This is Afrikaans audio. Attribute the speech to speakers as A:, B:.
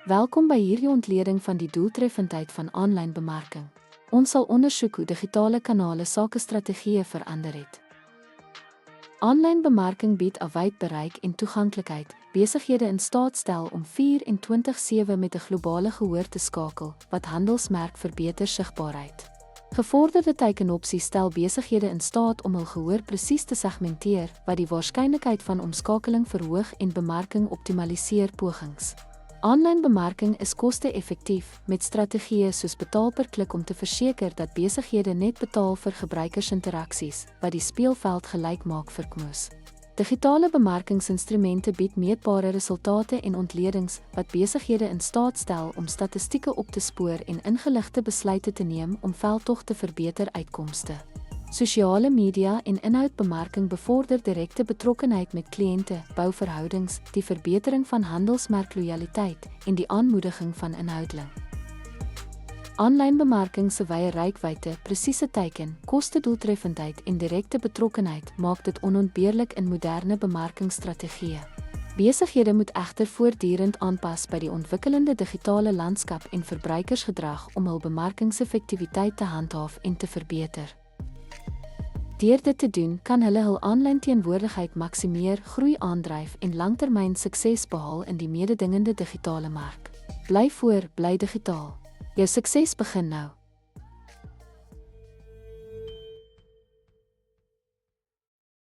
A: Welkom by hierdie ontleding van die doeltreffendheid van aanlyn bemarking. Ons sal ondersoek hoe digitale kanale sakestrategieë verander het. Aanlyn bemarking bied 'n wyd bereik en toeganklikheid, besighede in staat stel om 24/7 met 'n globale gehoor te skakel, wat handelsmerk verbeter sigbaarheid. Gevorderde teikenopsies stel besighede in staat om hul gehoor presies te segmenteer, wat die waarskynlikheid van omskakeling verhoog en bemarking optimaliseer pogings. Aanlyn bemarking is koste-effektief, met strategieë soos betaal per klik om te verseker dat besighede net betaal vir gebruikersinteraksies, wat die speelveld gelyk maak vir KMOs. Digitale bemarkingsinstrumente bied meetbare resultate en ontledings wat besighede in staat stel om statistieke op te spoor en ingeligte besluite te neem om veldtog te verbeter uitkomste. Sosiale media en inhoudbemarking bevorder direkte betrokkenheid met kliënte, bou verhoudings, die verbetering van handelsmerklojaliteit en die aanmoediging van inhouding. Aanlyn bemarking se wye reikwyte, presiese teiken, koste-doeltreffendheid en direkte betrokkenheid maak dit onontbeerlik in moderne bemarkingsstrategieë. Besighede moet egter voortdurend aanpas by die ontwikkelende digitale landskap en verbruikersgedrag om hul bemarkingseffektiwiteit te handhaaf en te verbeter. Deur dit te doen, kan hulle hul aanlyn teenwoordigheid maksimeer, groei aandryf en langtermyn sukses behaal in die mededingende digitale mark. Bly voor, bly digitaal. Jou sukses begin nou.